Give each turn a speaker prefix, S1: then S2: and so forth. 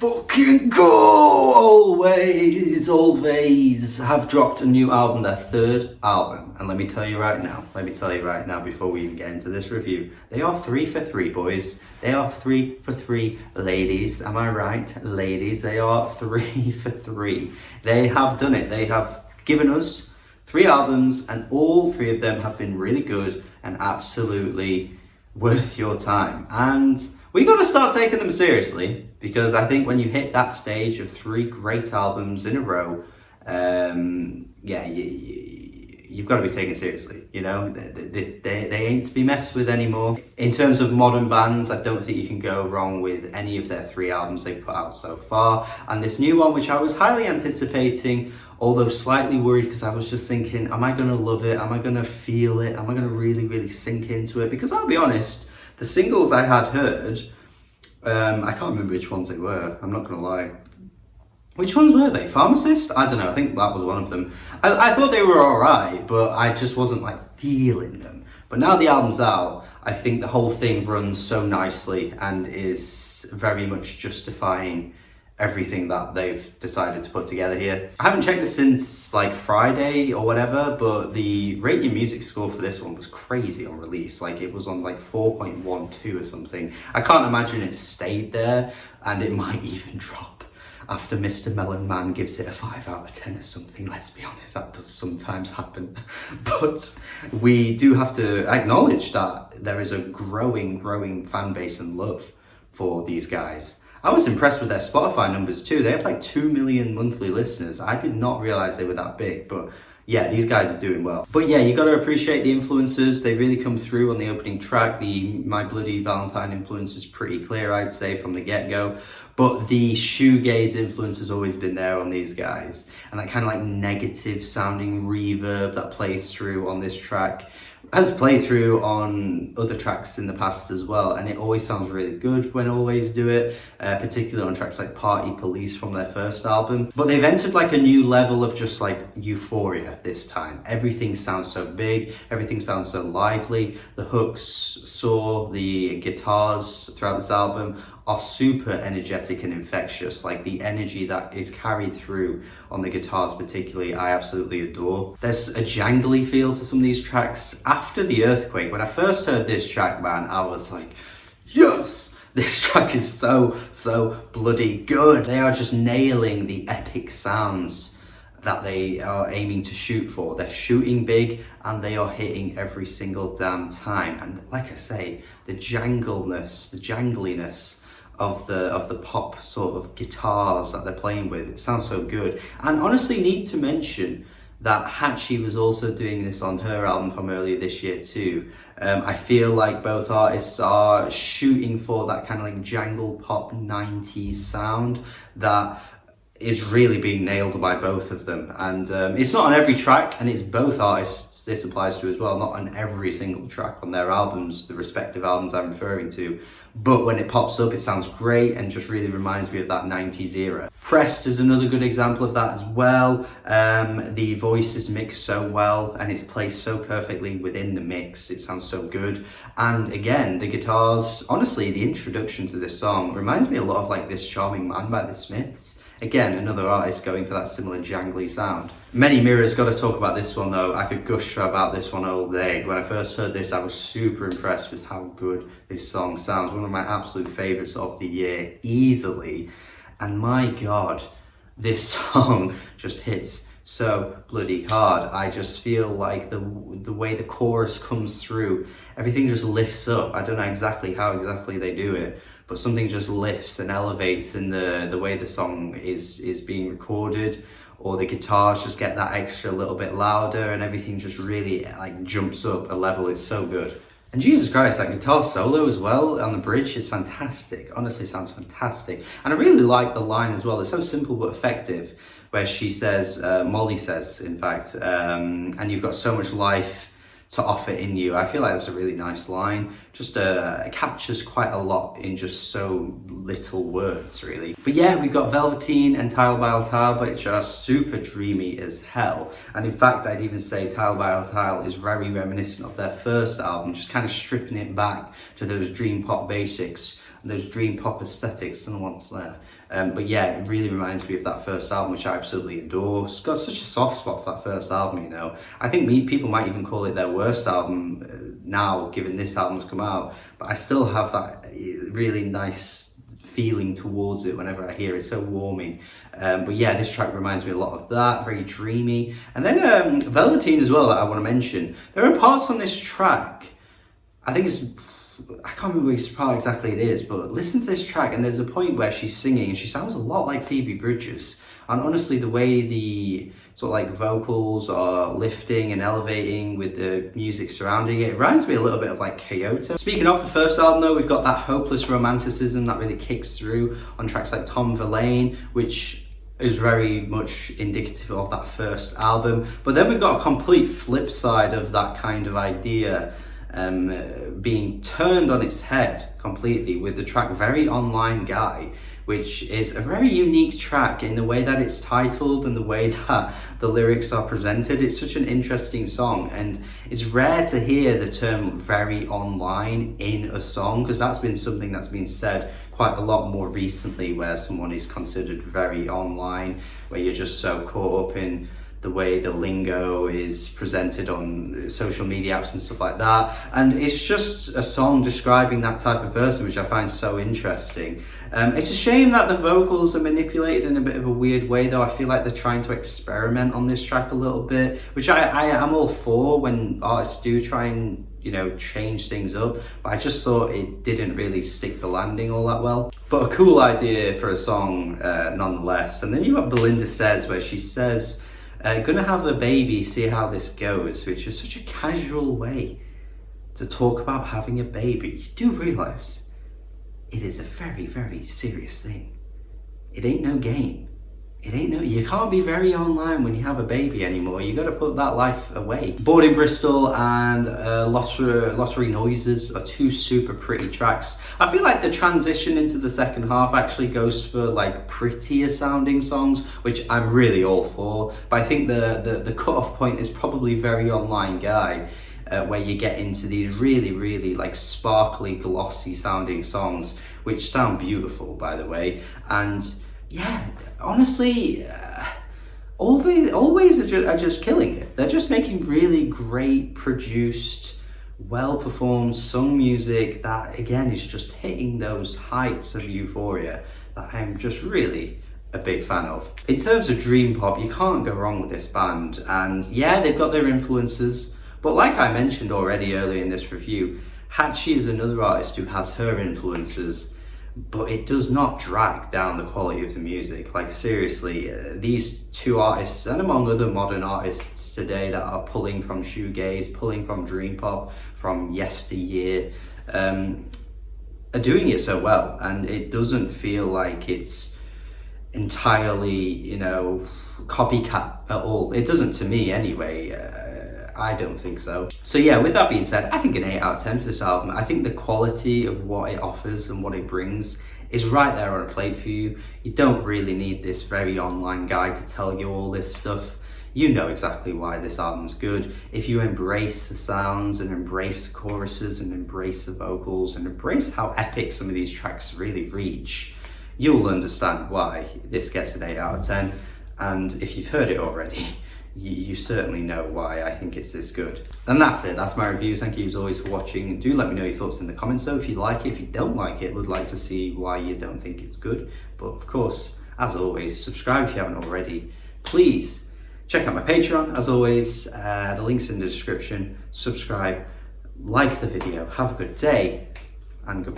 S1: fucking go! Alvvays have dropped a new album, their third album. And let me tell you right now, before we even get into this review, they are 3 for 3, boys. They are 3 for 3, ladies. Am I right, ladies? They are 3 for 3. They have done it. They have given us 3 albums, and all 3 of them have been really good and absolutely worth your time. And we got to start taking them seriously, because I think when you hit that stage of 3 great albums in a row, you've got to be taken seriously. You know, they ain't to be messed with anymore. In terms of modern bands, I don't think you can go wrong with any of their 3 albums they've put out so far. And this new one, which I was highly anticipating, although slightly worried, because I was just thinking, am I going to love it? Am I going to feel it? Am I going to really sink into it? Because I'll be honest, the singles I had heard, I can't remember which ones they were, I'm not going to lie. Which ones were they? Pharmacist? I don't know, I think that was one of them. I thought they were alright, but I just wasn't like feeling them. But now the album's out, I think the whole thing runs so nicely and is very much justifying everything that they've decided to put together here. I haven't checked this since like Friday or whatever, but the Rate Your Music score for this one was crazy on release. Like it was on like 4.12 or something. I can't imagine it stayed there, and it might even drop after Mr. Melon Man gives it a 5 out of 10 or something. Let's be honest, that does sometimes happen. But we do have to acknowledge that there is a growing fan base and love for these guys. I was impressed with their Spotify numbers too. They have like 2 million monthly listeners. I did not realize they were that big, but yeah, these guys are doing well. But yeah, you got to appreciate the influences. They really come through on the opening track. The My Bloody Valentine influence is pretty clear, I'd say, from the get-go. But the shoegaze influence has always been there on these guys. And that kind of like negative sounding reverb that plays through on this track has played through on other tracks in the past as well, and it always sounds really good when Alvvays do it, particularly on tracks like Party Police from their first album. But they've entered like a new level of just like Euphoria this time. Everything sounds so big, everything sounds so lively. The hooks, soar, the guitars throughout this album are super energetic and infectious. Like the energy that is carried through on the guitars particularly, I absolutely adore. There's a jangly feel to some of these tracks. After the earthquake, when I first heard this track, man, I was like, yes! This track is so bloody good. They are just nailing the epic sounds that they are aiming to shoot for. They're shooting big and they are hitting every single damn time. And like I say, the jangliness of the pop sort of guitars that they're playing with, it sounds so good. And honestly, need to mention that Hachi was also doing this on her album from earlier this year too. I feel like both artists are shooting for that kind of like jangle pop 90s sound that is really being nailed by both of them. And it's not on every track, and it's both artists this applies to as well, not on every single track on their albums, the respective albums I'm referring to. But when it pops up, it sounds great and just really reminds me of that 90s era. Pressed is another good example of that as well. The voice is mixed so well and it's placed so perfectly within the mix. It sounds so good. And again, the guitars, honestly, the introduction to this song reminds me a lot of like This Charming Man by the Smiths. Again, another artist going for that similar jangly sound. Many Mirrors, got to talk about this one though. I could gush about this one all day. When I first heard this, I was super impressed with how good this song sounds. One of my absolute favourites of the year, easily. And my God, this song just hits so bloody hard. I just feel like the way the chorus comes through, everything just lifts up. I don't know exactly how exactly they do it, but something just lifts and elevates in the way the song is being recorded, or the guitars just get that extra little bit louder and everything just really like jumps up a level. It's so good. And Jesus Christ, that guitar solo as well on the bridge is fantastic. Honestly, sounds fantastic. And I really like the line as well. It's so simple but effective, where she says, Molly says, in fact, and you've got so much life to offer in you. I feel like that's a really nice line. Just captures quite a lot in just so little words, really. But yeah, we've got Velveteen and Tile by Tile, which are super dreamy as hell. And in fact, I'd even say Tile by Tile is very reminiscent of their first album, just kind of stripping it back to those dream pop basics and those dream pop aesthetics. I don't know what's there. But yeah, it really reminds me of that first album, which I absolutely adore. It's got such a soft spot for that first album, you know. I think people might even call it their worst album now, given this album's come out. But I still have that really nice feeling towards it whenever I hear it. It's so warming. But yeah, this track reminds me a lot of that, very dreamy. And then Velveteen as well, that I want to mention. There are parts on this track, I think I can't remember which part exactly it is, but listen to this track and there's a point where she's singing and she sounds a lot like Phoebe Bridgers. And honestly, the way the sort of like vocals are lifting and elevating with the music surrounding it, reminds me a little bit of like Kyoto. Speaking of the first album though, we've got that hopeless romanticism that really kicks through on tracks like Tom Verlaine, which is very much indicative of that first album. But then we've got a complete flip side of that kind of idea being turned on its head completely with the track Very Online Guy, which is a very unique track in the way that it's titled and the way that the lyrics are presented. It's such an interesting song, and it's rare to hear the term very online in a song, because that's been something that's been said quite a lot more recently, where someone is considered very online, where you're just so caught up in the way the lingo is presented on social media apps and stuff like that. And it's just a song describing that type of person, which I find so interesting. It's a shame that the vocals are manipulated in a bit of a weird way though. I feel like they're trying to experiment on this track a little bit, which I am all for when artists do try and, you know, change things up, but I just thought it didn't really stick the landing all that well. But a cool idea for a song nonetheless. And then you've got Belinda Says, where she says, gonna have a baby, see how this goes, which is such a casual way to talk about having a baby. You do realise it is a very, very serious thing. It ain't no game. You can't be very online when you have a baby anymore. You gotta put that life away. Born in Bristol and Lottery Noises are two super pretty tracks. I feel like the transition into the second half actually goes for like prettier sounding songs, which I'm really all for. But I think the cut-off point is probably Very Online Guy, where you get into these really, really like sparkly, glossy sounding songs, which sound beautiful, by the way. And yeah, honestly, Alvvays are just killing it. They're just making really great produced, well-performed sung music that, again, is just hitting those heights of Euphoria that I'm just really a big fan of. In terms of dream pop, you can't go wrong with this band. And yeah, they've got their influences, but like I mentioned already earlier in this review, Hatchie is another artist who has her influences, but it does not drag down the quality of the music. Like seriously, these two artists, and among other modern artists today that are pulling from shoegaze, pulling from dream pop, from yesteryear, are doing it so well, and it doesn't feel like it's entirely, you know, copycat at all. It doesn't to me anyway. I don't think so. So yeah, with that being said, I think an 8 out of 10 for this album. I think the quality of what it offers and what it brings is right there on a plate for you. You don't really need this Very Online Guy to tell you all this stuff. You know exactly why this album's good. If you embrace the sounds and embrace the choruses and embrace the vocals and embrace how epic some of these tracks really reach, you'll understand why this gets an 8 out of 10. And if you've heard it already, you certainly know why I think it's this good. And that's it, that's my review. Thank you as always for watching. Do let me know your thoughts in the comments though, if you like it. If you don't like it, would like to see why you don't think it's good. But of course, as always, subscribe if you haven't already. Please check out my Patreon, as always. The link's in the description. Subscribe, like the video, have a good day, and goodbye.